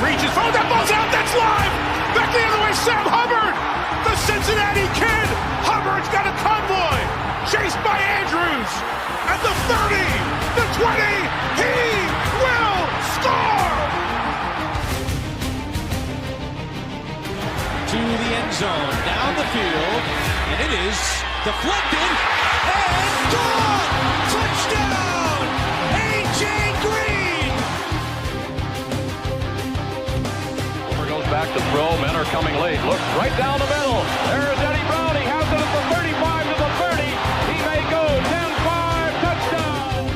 reaches, throws that ball's out, that's live! Back the other way, Sam Hubbard! The Cincinnati Kid! Hubbard's got a convoy! Chased by Andrews! At the 30, the 20, he will score! To the end zone, down the field, and it is deflected, and gone! Touchdown! A.J. Green! Over goes back to throw, men are coming late, looks right down the middle, there's Eddie Brown, he has it at the 35 to the 30, he may go, 10-5, touchdown!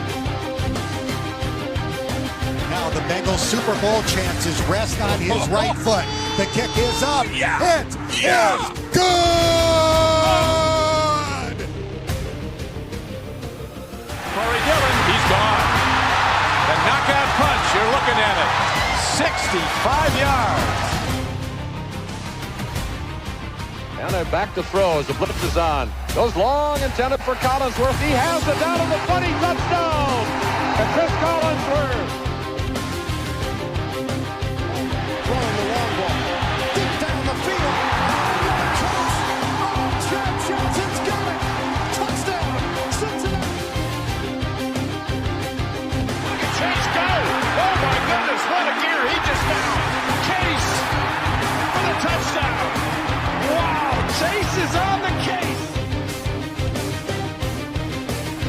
Now the Bengals Super Bowl chances rest on his right foot. The kick is up. Yeah. It is good! Corey Dillon, he's gone. The knockout punch, you're looking at it. 65 yards. And they're back to throw as the blitz is on. Goes long, intended for Collinsworth. He has it down to the 20, touchdown! And Chris Collinsworth. Throwing the long ball. Deep down the field. Chad Johnson's got it. Touchdown, Cincinnati. Look at Chase go! Oh my goodness, what a gear he just found! Chase for the touchdown! Wow, Chase is on the case!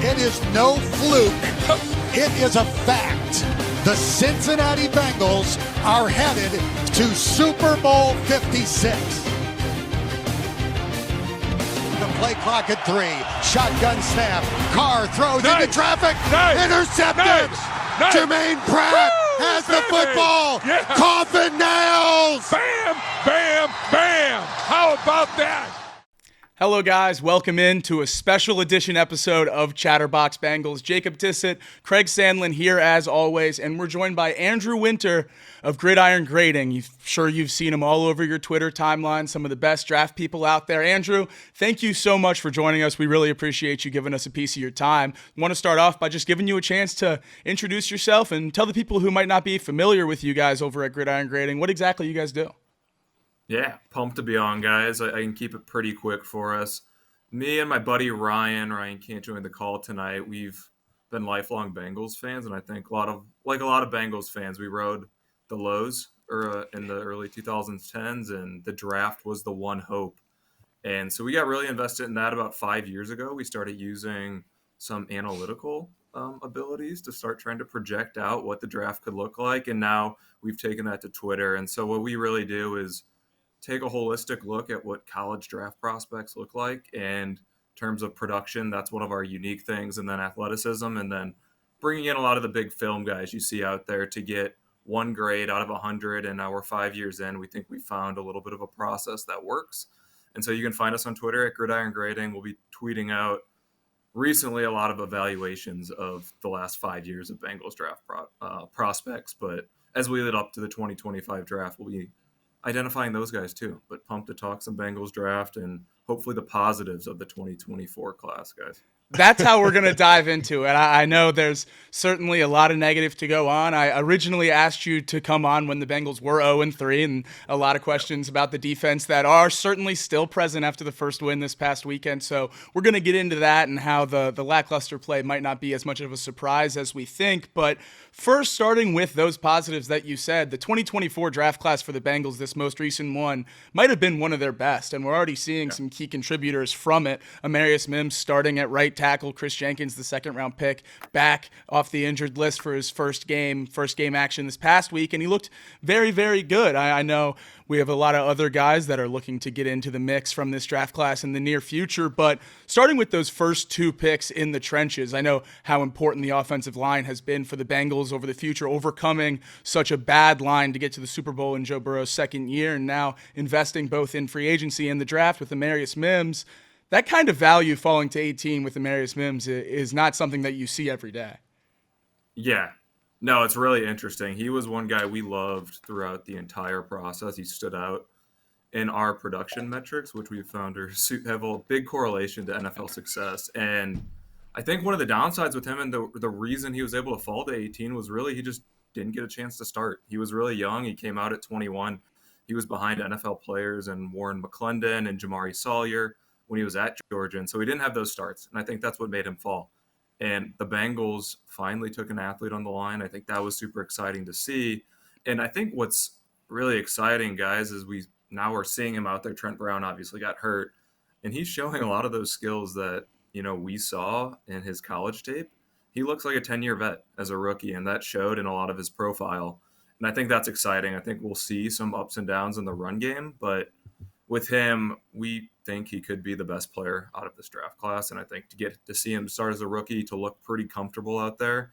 It is no fluke. It is a fact. The Cincinnati Bengals are headed to Super Bowl 56. The play clock at 3. Shotgun snap. Carr throws into traffic. Intercepted. Germaine Pratt has the football. Yeah. Coffin nails. Bam, bam, bam! How about that? Hello guys, welcome in to a special edition episode of Chatterbox Bengals. Jacob Tissett, Craig Sandlin here as always, and we're joined by Andrew Winter of Gridiron Grading. You've seen him all over your Twitter timeline, some of the best draft people out there. Andrew, thank you so much for joining us. We really appreciate you giving us a piece of your time. I want to start off by just giving you a chance to introduce yourself and tell the people who might not be familiar with you guys over at Gridiron Grading what exactly you guys do. Yeah, pumped to be on, guys. I can keep it pretty quick for us. Me and my buddy Ryan can't join the call tonight. We've been lifelong Bengals fans, and I think a lot of Bengals fans, we rode the lows in the early 2010s, and the draft was the one hope. And so we got really invested in that about 5 years ago. We started using some analytical abilities to start trying to project out what the draft could look like, and now we've taken that to Twitter. And so what we really do is take a holistic look at what college draft prospects look like, and in terms of production, that's one of our unique things, and then athleticism, and then bringing in a lot of the big film guys you see out there to get one grade out of 100. And now we're 5 years in. We think we found a little bit of a process that works. And so you can find us on Twitter at Gridiron Grading. We'll be tweeting out recently a lot of evaluations of the last 5 years of Bengals draft prospects. But as we lead up to the 2025 draft, we'll be identifying those guys too. But pumped to talk some Bengals draft and hopefully the positives of the 2024 class, guys. That's how we're going to dive into it. I know there's certainly a lot of negative to go on. I originally asked you to come on when the Bengals were 0-3, and a lot of questions about the defense that are certainly still present after the first win this past weekend. So we're going to get into that and how the lackluster play might not be as much of a surprise as we think. But first, starting with those positives that you said, the 2024 draft class for the Bengals, this most recent one, might have been one of their best, and we're already seeing some key contributors from it. Amarius Mims starting at right tackle, Chris Jenkins, the second-round pick, back off the injured list for his first game action this past week, and he looked very, very good. I know we have a lot of other guys that are looking to get into the mix from this draft class in the near future, but starting with those first two picks in the trenches, I know how important the offensive line has been for the Bengals over the future, overcoming such a bad line to get to the Super Bowl in Joe Burrow's second year, and now investing both in free agency and the draft with Amarius Mims. That kind of value falling to 18 with Amarius Mims is not something that you see every day. Yeah. No, it's really interesting. He was one guy we loved throughout the entire process. He stood out in our production metrics, which we found have a big correlation to NFL success. And I think one of the downsides with him and the reason he was able to fall to 18 was really he just didn't get a chance to start. He was really young. He came out at 21. He was behind NFL players and Warren McClendon and Jamari Sawyer when he was at Georgia. And so he didn't have those starts. And I think that's what made him fall. And the Bengals finally took an athlete on the line. I think that was super exciting to see. And I think what's really exciting, guys, is now we're seeing him out there. Trent Brown obviously got hurt, and he's showing a lot of those skills that, we saw in his college tape. He looks like a 10-year vet as a rookie, and that showed in a lot of his profile. And I think that's exciting. I think we'll see some ups and downs in the run game, but with him, we think he could be the best player out of this draft class. And I think to get to see him start as a rookie, to look pretty comfortable out there,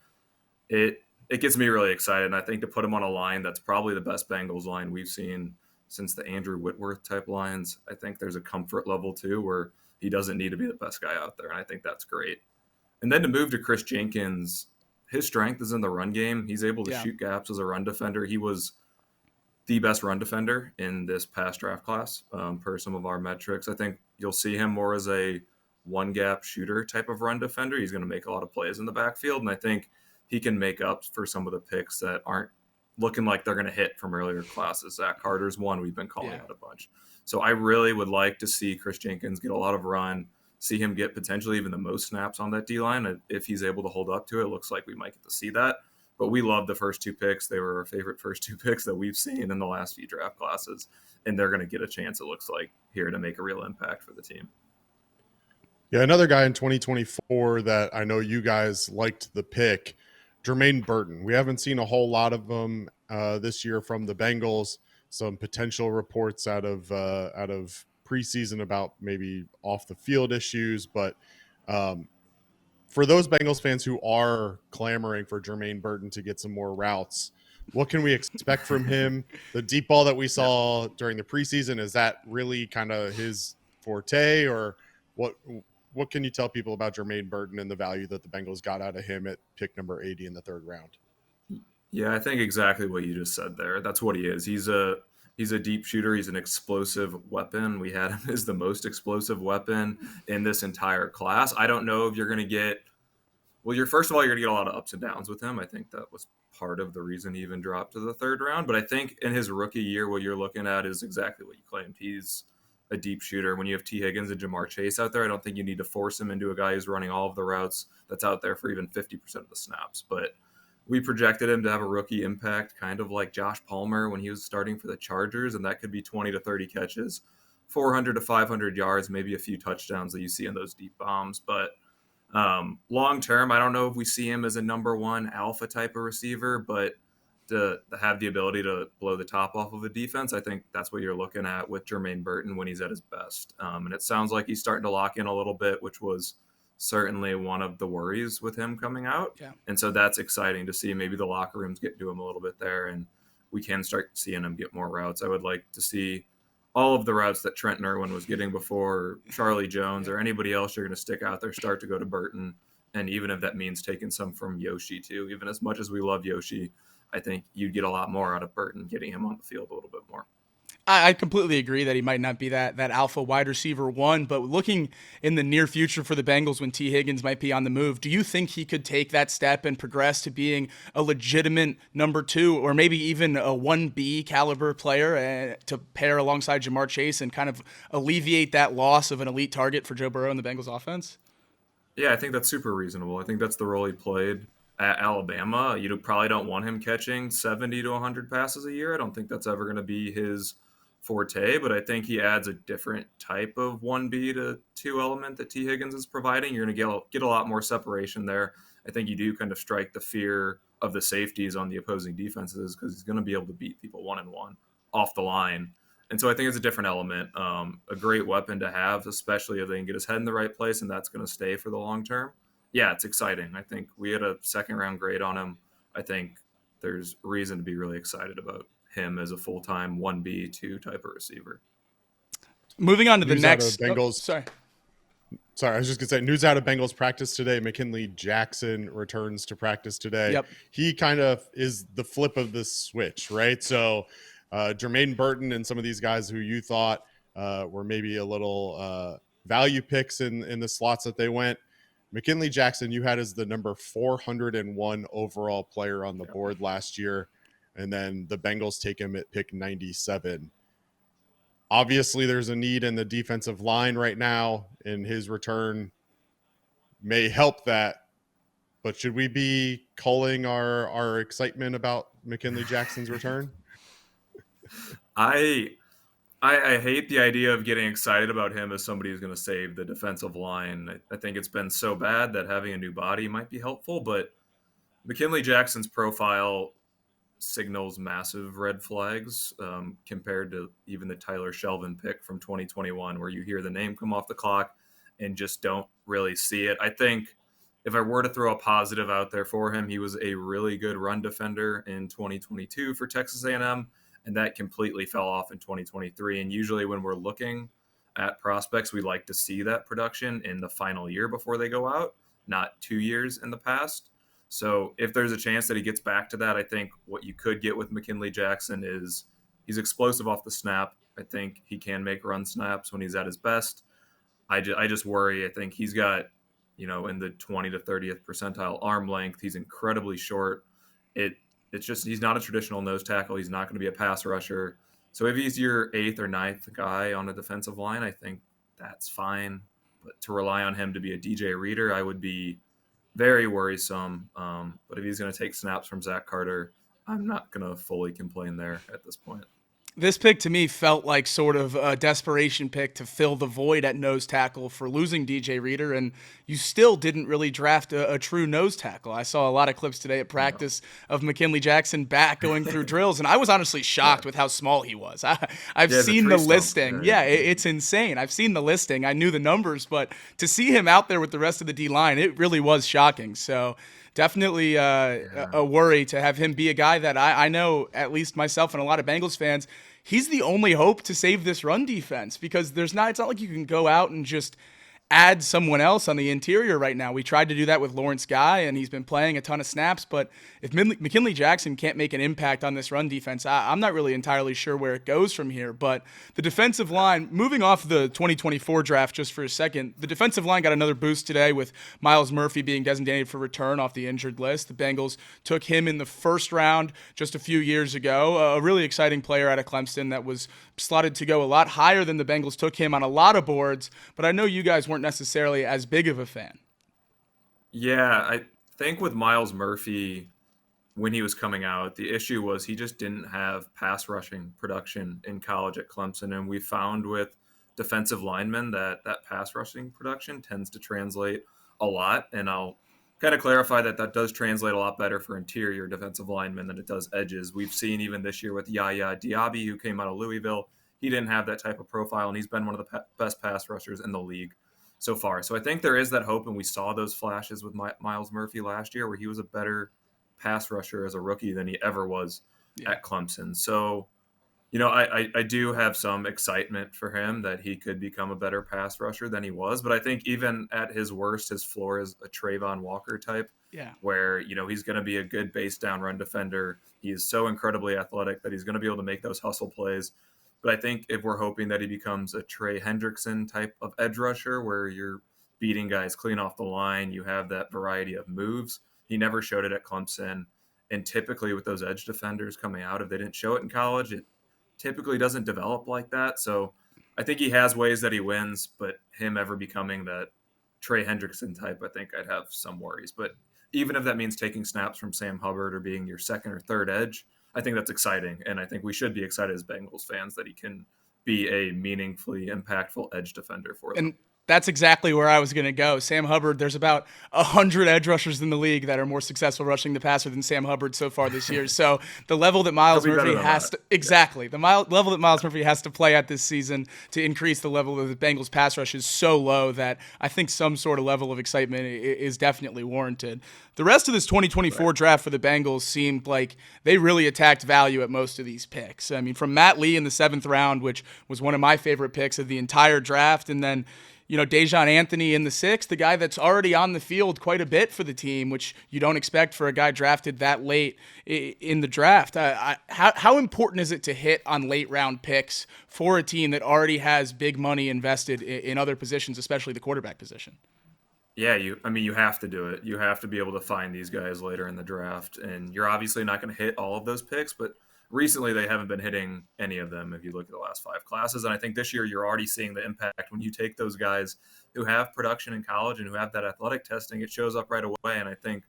it gets me really excited. And I think to put him on a line that's probably the best Bengals line we've seen since the Andrew Whitworth type lines, I think there's a comfort level too where he doesn't need to be the best guy out there. And I think that's great. And then to move to Chris Jenkins, his strength is in the run game. He's able to shoot gaps as a run defender. He was the best run defender in this past draft class per some of our metrics. I think you'll see him more as a one-gap shooter type of run defender. He's going to make a lot of plays in the backfield, and I think he can make up for some of the picks that aren't looking like they're going to hit from earlier classes. Zach Carter's one we've been calling out a bunch. So I really would like to see Chris Jenkins get a lot of run, see him get potentially even the most snaps on that D-line. If he's able to hold up to it, looks like we might get to see that. But we love the first two picks. They were our favorite first two picks that we've seen in the last few draft classes. And they're going to get a chance, it looks like, here to make a real impact for the team. Yeah, another guy in 2024 that I know you guys liked the pick, Germaine Burton. We haven't seen a whole lot of them this year from the Bengals. Some potential reports out of preseason about maybe off the field issues, but for those Bengals fans who are clamoring for Germaine Burton to get some more routes, what can we expect from him? The deep ball that we saw during the preseason, is that really kind of his forte, or what can you tell people about Germaine Burton and the value that the Bengals got out of him at pick number 80 in the third round? Yeah, I think exactly what you just said there. That's what he is. He's a deep shooter. He's an explosive weapon. We had him as the most explosive weapon in this entire class. I don't know if you're going to get – well, first of all, you're going to get a lot of ups and downs with him. I think that was part of the reason he even dropped to the third round. But I think in his rookie year, what you're looking at is exactly what you claimed. He's a deep shooter. When you have T. Higgins and Jamar Chase out there, I don't think you need to force him into a guy who's running all of the routes that's out there for even 50% of the snaps. But we projected him to have a rookie impact, kind of like Josh Palmer when he was starting for the Chargers, and that could be 20 to 30 catches, 400 to 500 yards, maybe a few touchdowns that you see in those deep bombs. But long term, I don't know if we see him as a number one alpha type of receiver, but to have the ability to blow the top off of a defense, I think that's what you're looking at with Germaine Burton when he's at his best. And it sounds like he's starting to lock in a little bit, which was certainly one of the worries with him coming out. Yeah. And so that's exciting to see. Maybe the locker rooms get to him a little bit there, and we can start seeing him get more routes. I would like to see all of the routes that Trent Irwin was getting before, Charlie Jones or anybody else you're going to stick out there, start to go to Burton. And even if that means taking some from Yoshi too, even as much as we love Yoshi, I think you'd get a lot more out of Burton getting him on the field a little bit more. I completely agree that he might not be that alpha wide receiver one, but looking in the near future for the Bengals when T. Higgins might be on the move, do you think he could take that step and progress to being a legitimate number two or maybe even a 1B caliber player to pair alongside Jamar Chase and kind of alleviate that loss of an elite target for Joe Burow in the Bengals offense? Yeah, I think that's super reasonable. I think that's the role he played at Alabama. You probably don't want him catching 70 to 100 passes a year. I don't think that's ever going to be his forte, but I think he adds a different type of 1B to 2 element that T. Higgins is providing. You're going to get a lot more separation there. I think you do kind of strike the fear of the safeties on the opposing defenses because he's going to be able to beat people 1-on-1 off the line. And so I think it's a different element, a great weapon to have, especially if they can get his head in the right place, and that's going to stay for the long term. Yeah, it's exciting. I think we had a second-round grade on him. I think there's reason to be really excited about him as a full-time 1B2 type of receiver. Moving on to the News next Bengals. Sorry, I was just gonna say, news out of Bengals practice today. McKinley Jackson returns to practice today. Yep. He kind of is the flip of this switch, right? So Germaine Burton and some of these guys who you thought were maybe a little value picks in the slots that they went. McKinley Jackson, you had as the number 401 overall player on the board last year, and then the Bengals take him at pick 97. Obviously, there's a need in the defensive line right now, and his return may help that. But should we be culling our excitement about McKinley Jackson's return? I hate the idea of getting excited about him as somebody who's going to save the defensive line. I think it's been so bad that having a new body might be helpful, but McKinley Jackson's profile signals massive red flags compared to even the Tyler Shelvin pick from 2021, where you hear the name come off the clock and just don't really see it. I think if I were to throw a positive out there for him, he was a really good run defender in 2022 for Texas A&M, and that completely fell off in 2023. And usually when we're looking at prospects, we like to see that production in the final year before they go out, not 2 years in the past. So if there's a chance that he gets back to that, I think what you could get with McKinley Jackson is he's explosive off the snap. I think he can make run snaps when he's at his best. I just worry. I think he's got, in the 20 to 30th percentile arm length. He's incredibly short. It's just he's not a traditional nose tackle. He's not going to be a pass rusher. So if he's your 8th or 9th guy on a defensive line, I think that's fine. But to rely on him to be a DJ Reader, I would be very worrisome. But if he's going to take snaps from Zach Carter, I'm not going to fully complain there at this point. This pick to me felt like sort of a desperation pick to fill the void at nose tackle for losing DJ Reader, and you still didn't really draft a true nose tackle. I saw a lot of clips today at practice of McKinley Jackson back going through drills, and I was honestly shocked with how small he was. I've seen the listing. It's insane. I've seen the listing. I knew the numbers, but to see him out there with the rest of the D-line, it really was shocking. So definitely a worry to have him be a guy that I know, at least myself and a lot of Bengals fans, he's the only hope to save this run defense, because it's not like you can go out and just add someone else on the interior right now. We tried to do that with Lawrence Guy, and he's been playing a ton of snaps, but if McKinley Jackson can't make an impact on this run defense, I'm not really entirely sure where it goes from here. But the defensive line, moving off the 2024 draft just for a second, the defensive line got another boost today with Myles Murphy being designated for return off the injured list. The Bengals took him in the first round just a few years ago, a really exciting player out of Clemson that was slotted to go a lot higher than the Bengals took him on a lot of boards, but I know you guys weren't necessarily as big of a fan. Yeah, I think with Myles Murphy, when he was coming out, the issue was he just didn't have pass rushing production in college at Clemson, and we found with defensive linemen that pass rushing production tends to translate a lot, and I'll kind of clarify that does translate a lot better for interior defensive linemen than it does edges. We've seen even this year with Yaya Diaby, who came out of Louisville, he didn't have that type of profile, and he's been one of the best pass rushers in the league so far. So I think there is that hope, and we saw those flashes with Myles Murphy last year where he was a better pass rusher as a rookie than he ever was at Clemson. So, I do have some excitement for him that he could become a better pass rusher than he was. But I think even at his worst, his floor is a Trayvon Walker type, where, he's going to be a good base down run defender. He is so incredibly athletic that he's going to be able to make those hustle plays. But I think if we're hoping that he becomes a Trey Hendrickson type of edge rusher, where you're beating guys clean off the line, you have that variety of moves. He never showed it at Clemson. And typically with those edge defenders coming out, if they didn't show it in college, it typically doesn't develop like that. So I think he has ways that he wins, but him ever becoming that Trey Hendrickson type, I think I'd have some worries. But even if that means taking snaps from Sam Hubbard or being your second or third edge, I think that's exciting. And I think we should be excited as Bengals fans that he can be a meaningfully impactful edge defender for them. And that's exactly where I was going to go. Sam Hubbard, there's about 100 edge rushers in the league that are more successful rushing the passer than Sam Hubbard so far this year. So the level that Myles Murphy has to level that Myles Murphy has to play at this season to increase the level of the Bengals pass rush is so low that I think some sort of level of excitement is definitely warranted. The rest of this 2024 draft for the Bengals seemed like they really attacked value at most of these picks. I mean, from Matt Lee in the 7th round, which was one of my favorite picks of the entire draft, and then Dejon Anthony in the 6th, the guy that's already on the field quite a bit for the team, which you don't expect for a guy drafted that late in the draft. How important is it to hit on late round picks for a team that already has big money invested in other positions, especially the quarterback position? Yeah, you have to do it. You have to be able to find these guys later in the draft, and you're obviously not going to hit all of those picks, but recently they haven't been hitting any of them if you look at the last 5 classes. And I think this year you're already seeing the impact when you take those guys who have production in college and who have that athletic testing, it shows up right away. And I think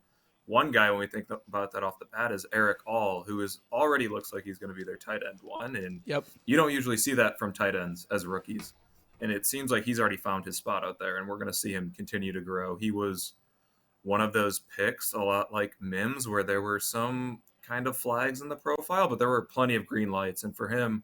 one guy, when we think about that off the bat, is Eric All, who is already looks like he's going to be their tight end one. And Yep. you don't usually see that from tight ends as rookies. And it seems like he's already found his spot out there, and we're going to see him continue to grow. He was one of those picks, a lot like Mims, where there were some kind of flags in the profile, but there were plenty of green lights. And for him,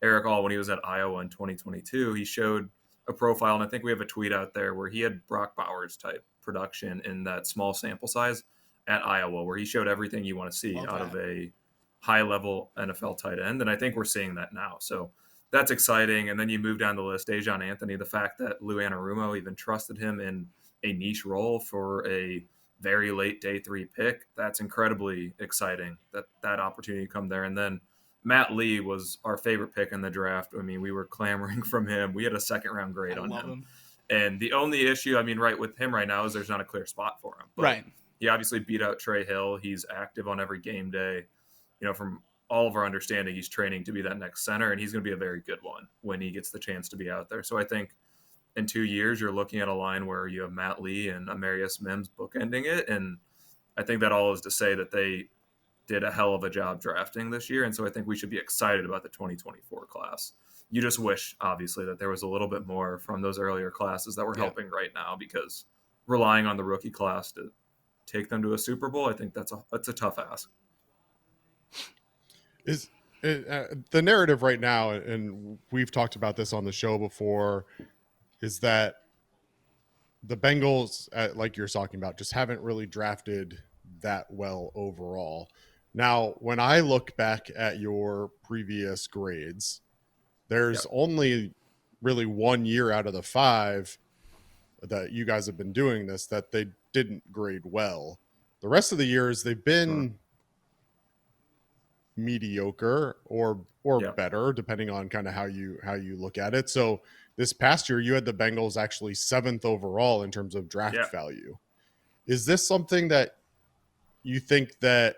Eric All, when he was at Iowa in 2022, he showed a profile, and I think we have a tweet out there where he had Brock Bowers type production in that small sample size at Iowa, where he showed everything you want to see out of a high-level NFL tight end. And I think we're seeing that now. So that's exciting. And then you move down the list, Dejon Anthony, the fact that Lou Anarumo even trusted him in a niche role for a very late day 3 pick, that's incredibly exciting that opportunity to come there. And then Matt Lee was our favorite pick in the draft. I mean, we were clamoring from him. We had a 2nd-round grade on him. And the only issue, right with him right now is there's not a clear spot for him. But Right. he obviously beat out Trey Hill. He's active on every game day. From all of our understanding, he's training to be that next center, and he's going to be a very good one when he gets the chance to be out there. So I think in 2 years, you're looking at a line where you have Matt Lee and Amarius Mims bookending it. And I think that all is to say that they did a hell of a job drafting this year. And so I think we should be excited about the 2024 class. You just wish, obviously, that there was a little bit more from those earlier classes that we're helping right now, because relying on the rookie class to take them to a Super Bowl, I think that's a tough ask. Is the narrative right now, and we've talked about this on the show before, is that the Bengals, like you're talking about, just haven't really drafted that well overall. Now, when I look back at your previous grades, there's only really 1 year out of the 5 that you guys have been doing this that they didn't grade well. The rest of the years, they've been mediocre or better, depending on kind of how you look at it. So this past year, you had the Bengals actually 7th overall in terms of draft value. Is this something that you think that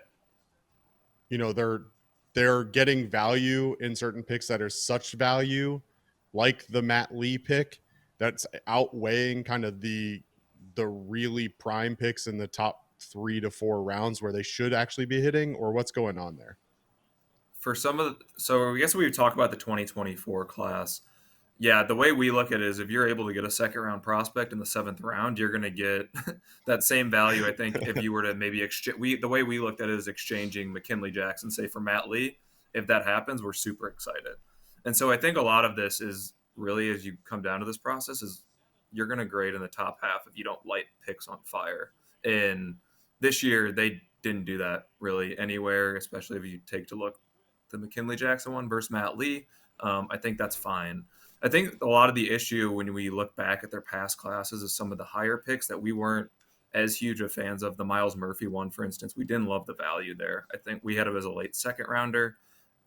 they're getting value in certain picks that are such value, like the Matt Lee pick, that's outweighing kind of the really prime picks in the top 3 to 4 rounds where they should actually be hitting, or what's going on there? For so I guess we would talk about the 2024 class. Yeah, the way we look at it is if you're able to get a 2nd-round prospect in the 7th round, you're going to get that same value. I think if you were to maybe the way we looked at it is exchanging McKinley Jackson, say, for Matt Lee. If that happens, we're super excited. And so I think a lot of this is really, as you come down to this process, is you're going to grade in the top half if you don't light picks on fire. And this year, they didn't do that really anywhere, especially if you take to look the McKinley Jackson one versus Matt Lee. I think that's fine. I think a lot of the issue when we look back at their past classes is some of the higher picks that we weren't as huge of fans of. The Miles Murphy one, for instance, we didn't love the value there. I think we had him as a late 2nd rounder.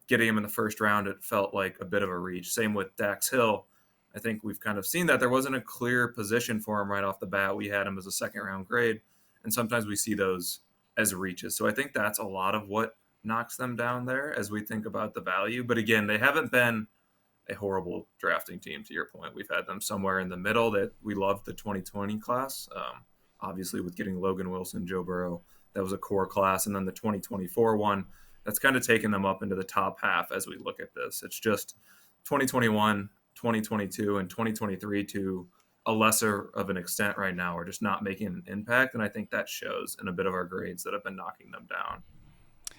Getting him in the 1st round, it felt like a bit of a reach. Same with Dax Hill. I think we've kind of seen that there wasn't a clear position for him right off the bat. We had him as a 2nd-round grade, and sometimes we see those as reaches. So I think that's a lot of what knocks them down there as we think about the value. But again, they haven't been a horrible drafting team, to your point. We've had them somewhere in the middle. That we loved the 2020 class. Obviously, with getting Logan Wilson, Joe Burow, that was a core class. And then the 2024 one, that's kind of taken them up into the top half as we look at this. It's just 2021, 2022, and 2023 to a lesser of an extent right now are just not making an impact. And I think that shows in a bit of our grades that have been knocking them down.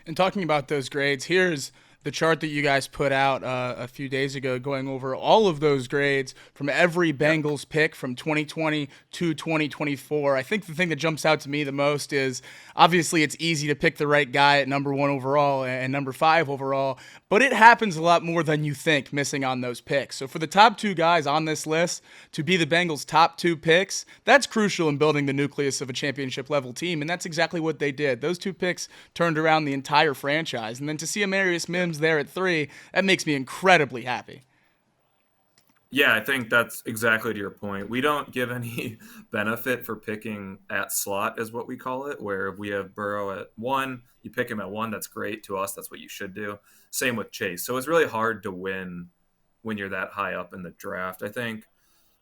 And talking about those grades, here's the chart that you guys put out a few days ago going over all of those grades from every Bengals pick from 2020 to 2024. I think the thing that jumps out to me the most is obviously it's easy to pick the right guy at number 1 overall and number 5 overall, but it happens a lot more than you think missing on those picks. So for the top 2 guys on this list to be the Bengals' top 2 picks, that's crucial in building the nucleus of a championship level team, and that's exactly what they did. Those 2 picks turned around the entire franchise, and then to see Amarius Mims there at 3, that makes me incredibly happy. Yeah, I think that's exactly to your point. We don't give any benefit for picking at slot, is what we call it, where if we have Burrow at 1, you pick him at 1, that's great. To us, that's what you should do. Same with Chase. So it's really hard to win when you're that high up in the draft. I think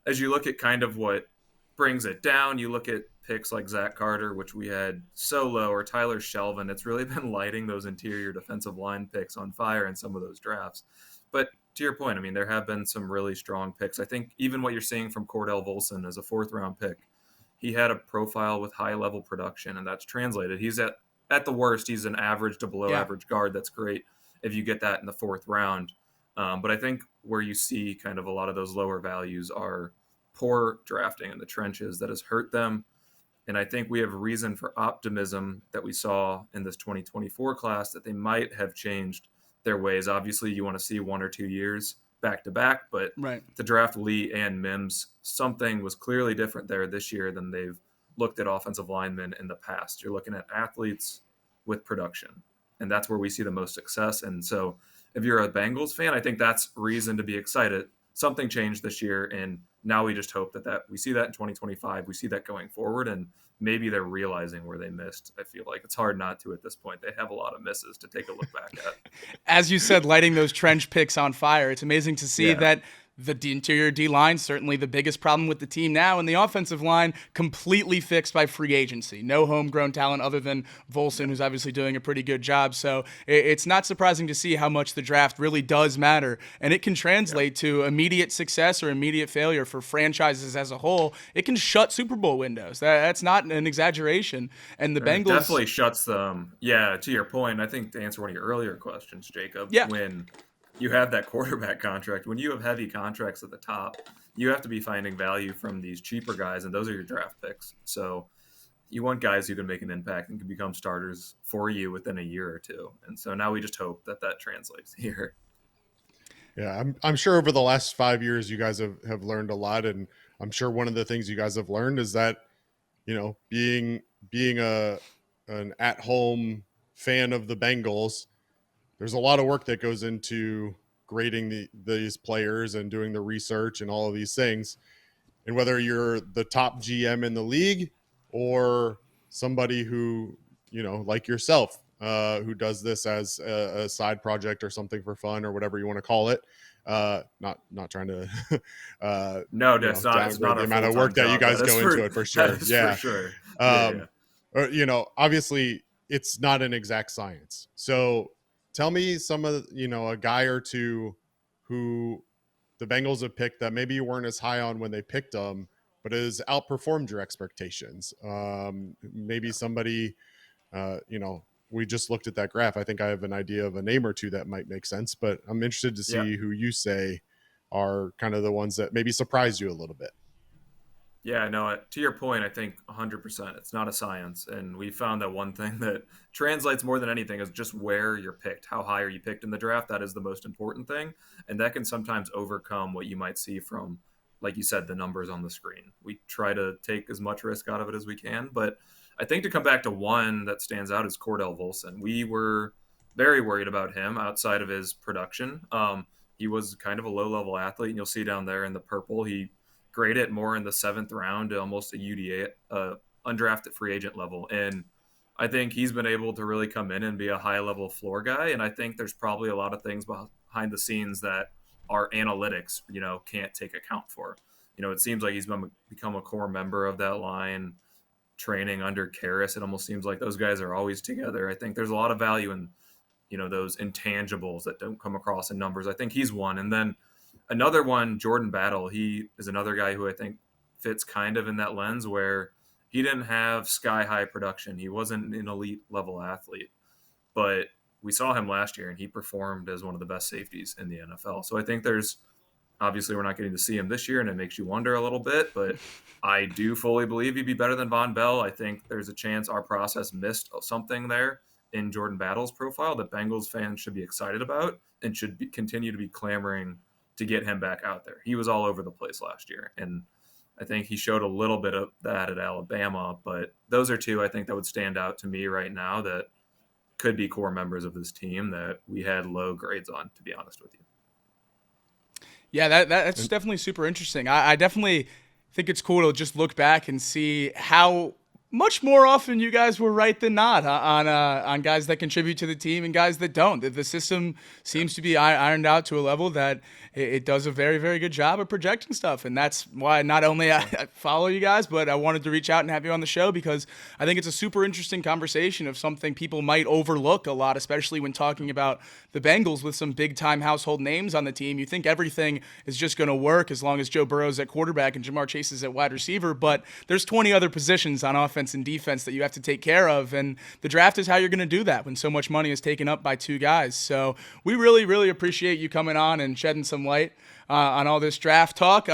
as you look at kind of what brings it down, you look at picks like Zach Carter, which we had so low, or Tyler Shelvin. It's really been lighting those interior defensive line picks on fire in some of those drafts. But to your point, I mean, there have been some really strong picks. I think even what you're seeing from Cordell Volson as a 4th-round pick, he had a profile with high-level production, and that's translated. He's at the worst, he's an average to below average guard. That's great if you get that in the 4th round. But I think where you see kind of a lot of those lower values are poor drafting in the trenches that has hurt them. And I think we have reason for optimism that we saw in this 2024 class that they might have changed their ways. Obviously, you want to see 1 or 2 years back to back, but to draft Lee and Mims, something was clearly different there this year than they've looked at offensive linemen in the past. You're looking at athletes with production, and that's where we see the most success. And so if you're a Bengals fan, I think that's reason to be excited. Something changed this year, and now we just hope that we see that in 2025. We see that going forward, and maybe they're realizing where they missed. I feel like it's hard not to at this point. They have a lot of misses to take a look back at. As you said, lighting those trench picks on fire. It's amazing to see that the interior D-line, certainly the biggest problem with the team now, and the offensive line completely fixed by free agency. No homegrown talent other than Volson, who's obviously doing a pretty good job. So it's not surprising to see how much the draft really does matter, and it can translate to immediate success or immediate failure for franchises as a whole. It can shut Super Bowl windows. That's not an exaggeration. And the Bengals definitely shuts them. Yeah, to your point, I think to answer one of your earlier questions, Jacob, when you have that quarterback contract, when you have heavy contracts at the top, you have to be finding value from these cheaper guys, and those are your draft picks. So you want guys who can make an impact and can become starters for you within a year or two. And so now we just hope that translates here. Yeah, I'm sure over the last 5 years you guys have learned a lot, and I'm sure one of the things you guys have learned is that, you know, being an at-home fan of the Bengals, there's a lot of work that goes into grading these players and doing the research and all of these things. And whether you're the top GM in the league or somebody who, you know, like yourself, who does this as a side project or something for fun or whatever you want to call it. Not trying to no, that's not the amount of work that you guys go into it for sure. For sure. You know, obviously it's not an exact science. So tell me some of, you know, a guy or two who the Bengals have picked that maybe you weren't as high on when they picked them, but has outperformed your expectations. Maybe somebody, you know, we just looked at that graph. I think I have an idea of a name or two that might make sense, but I'm interested to see who you say are kind of the ones that maybe surprised you a little bit. Yeah, no, to your point, I think 100%. It's not a science. And we found that one thing that translates more than anything is just where you're picked. How high are you picked in the draft? That is the most important thing. And that can sometimes overcome what you might see from, like you said, the numbers on the screen. We try to take as much risk out of it as we can. But I think to come back to one that stands out is Cordell Volson. We were very worried about him outside of his production. He was kind of a low-level athlete, and you'll see down there in the purple, he graded more in the 7th round, almost a UDA, undrafted free agent level. And I think he's been able to really come in and be a high-level floor guy. And I think there's probably a lot of things behind the scenes that our analytics, you know, can't take account for. You know, it seems like he's become a core member of that line, training under Karras. It almost seems like those guys are always together. I think there's a lot of value in, you know, those intangibles that don't come across in numbers. I think he's one. And then another one, Jordan Battle, he is another guy who I think fits kind of in that lens where he didn't have sky-high production. He wasn't an elite-level athlete. But we saw him last year, and he performed as one of the best safeties in the NFL. So I think there's – obviously we're not getting to see him this year, and it makes you wonder a little bit. But I do fully believe he'd be better than Von Bell. I think there's a chance our process missed something there in Jordan Battle's profile that Bengals fans should be excited about and should continue to be clamoring to get him back out there. He was all over the place last year, and I think he showed a little bit of that at Alabama, but those are two I think that would stand out to me right now that could be core members of this team that we had low grades on, to be honest with you. Yeah, that's definitely super interesting. I definitely think it's cool to just look back and see how much more often you guys were right than not on guys that contribute to the team and guys that don't. The system seems to be ironed out to a level that it does a very, very good job of projecting stuff. And that's why not only I follow you guys, but I wanted to reach out and have you on the show because I think it's a super interesting conversation of something people might overlook a lot, especially when talking about the Bengals with some big-time household names on the team. You think everything is just going to work as long as Joe Burrow's at quarterback and Jamar Chase is at wide receiver, but there's 20 other positions on offense and defense that you have to take care of, and the draft is how you're going to do that when so much money is taken up by two guys. So we really, really appreciate you coming on and shedding some light on all this draft talk.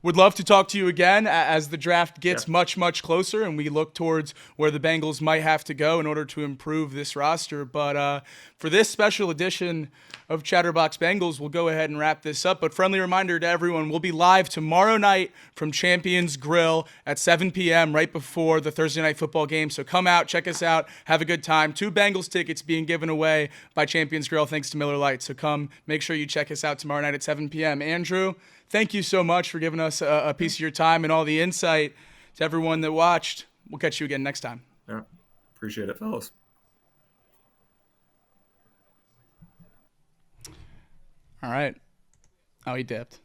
Would love to talk to you again as the draft gets much, much closer and we look towards where the Bengals might have to go in order to improve this roster. But for this special edition of Chatterbox Bengals, we'll go ahead and wrap this up. But friendly reminder to everyone, we'll be live tomorrow night from Champions Grill at 7 p.m. right before the Thursday Night Football game. So come out, check us out, have a good time. 2 Bengals tickets being given away by Champions Grill thanks to Miller Lite. So come, make sure you check us out tomorrow night at 7 p.m. Andrew, thank you so much for giving us a piece of your time and all the insight. To everyone that watched, we'll catch you again next time. Yeah, appreciate it, fellas. All right. Oh, he dipped.